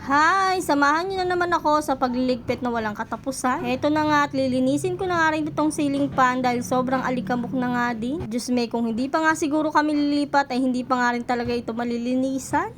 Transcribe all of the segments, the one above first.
Hi! Samahan niyo na naman ako sa pagliligpit na walang katapusan. Heto na nga at lilinisin ko na nga rin itong ceiling fan dahil sobrang alikabok na nga din. Diyos me, kung hindi pa nga siguro kami lilipat ay hindi pa nga rin talaga ito malilinisan.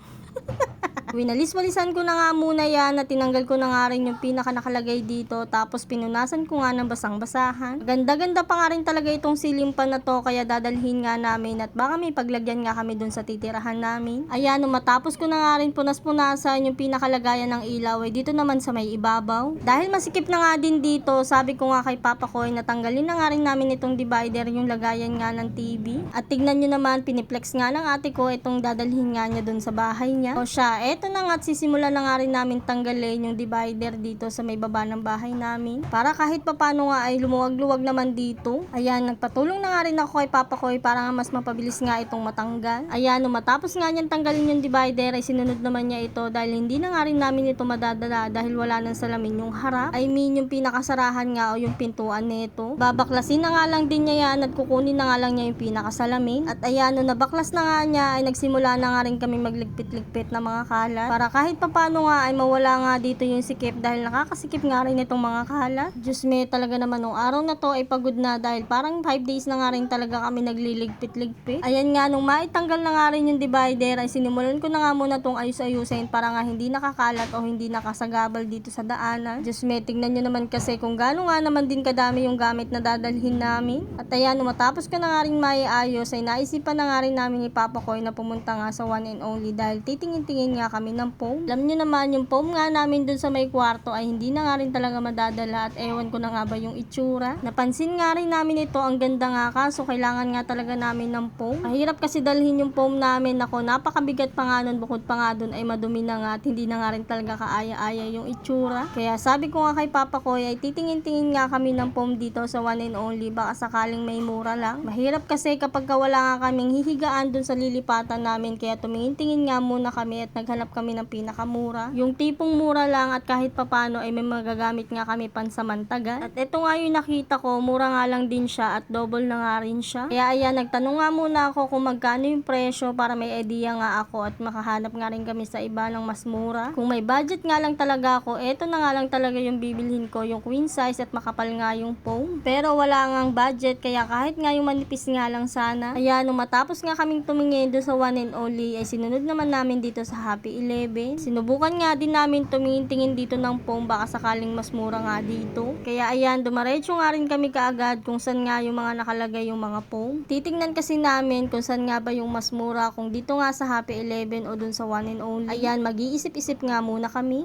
Winalis-walisan ko na nga muna yan at tinanggal ko na nga rin yung pinaka nakalagay dito, tapos pinunasan ko nga ng basang-basahan. Ganda-ganda pa nga rin talaga itong ceiling fan na to, kaya dadalhin nga namin at baka may paglagyan nga kami dun sa titirahan namin. Ayan, matapos ko na nga rin punas-punasan yung pinakalagayan ng ilaw ay dito naman sa may ibabaw. Dahil masikip na nga din dito, sabi ko nga kay Papa Koy na tanggalin na nga rin namin itong divider, yung lagayan nga ng TV. At tignan nyo naman, piniplex nga ng ate ko itong dadalhin nga niya dun sa bahay niya. O siya, eto na nga at sisimulan na nga rin namin tanggalin yung divider dito sa may baba ng bahay namin. Para kahit papano nga ay lumuwag-luwag naman dito. Ayan, nagpatulong na nga rin ako kay Papa Koy para nga mas mapabilis nga itong matanggal. Ayan, matapos nga niyan tanggalin yung divider ay sinunod naman niya ito dahil hindi na nga rin namin ito madadala dahil wala nang salamin yung harap. I mean yung pinakasarahan nga o yung pintuan nito. Babaklasin na nga lang din niya yan at kukunin na nga lang niya yung pinakasalamin. At ayan, nung nabaklas na nga niya ay nagsimula na nga rin kami magligpit-ligpit na mga kalat para kahit papano nga ay mawala nga dito yung sikip dahil nakakasikip nga rin itong mga kalat. Diyos me, talaga naman nung araw na to ay pagod na dahil parang 5 days na nga rin talaga kami nagliligpit-ligpit. Ayan nga, nung maitanggal na nga rin yung divider ay sinimulan ko na nga muna tong ayus-ayusin para nga hindi nakakalat o hindi nakasagabal dito sa daanan. Diyos me, tignan nyo naman kasi kung gaano nga naman din kadami yung gamit na dadalhin namin. At ayan, nung matapos ko na nga rin maiayos ay naisipan na nga rin namin ni Papa Koy na pumunta nga sa One and Only dahil titingin-tingin nga kami ng foam. Alam nyo naman, yung foam nga namin dun sa may kwarto ay hindi na nga rin talaga madadala at ewan ko na nga ba yung itsura. Napansin nga rin namin ito, ang ganda nga kaso kailangan nga talaga namin ng foam. Mahirap kasi dalhin yung foam namin, ako napakabigat pa nga nun, bukod pa nga dun ay madumi na nga at hindi na nga rin talaga kaaya-aya yung itsura. Kaya sabi ko nga kay Papa Koy ay titingin-tingin nga kami ng foam dito sa One and Only, baka sakaling may mura lang. Mahirap kasi kapag wala nga kaming hihigaan dun sa lilipatan namin, kaya tumingin-tingin nga muna kami at naghanap kami ng pinakamura. Yung tipong mura lang at kahit papano ay may magagamit nga kami pansamantagal. At ito nga yung nakita ko, mura nga lang din siya at double na nga rin siya. Kaya ayan, nagtanong nga muna ako kung magkano yung presyo para may idea nga ako at makahanap nga rin kami sa iba ng mas mura. Kung may budget nga lang talaga ako, eto na nga lang talaga yung bibilhin ko, yung queen size at makapal nga yung foam. Pero wala ngang budget, kaya kahit nga yung manipis nga lang sana. Ayan, nung matapos nga kaming tumingin doon sa One and Only ay sinunod naman namin dito sa Happy 11. Sinubukan nga din namin tumingin-tingin dito ng foam, baka sakaling mas mura nga dito. Kaya ayan, dumaretso nga rin kami kaagad kung saan nga yung mga nakalagay yung mga foam. Titingnan kasi namin kung saan nga ba yung mas mura, kung dito nga sa Happy 11 o dun sa One and Only. Ayan, mag-iisip-isip nga muna kami.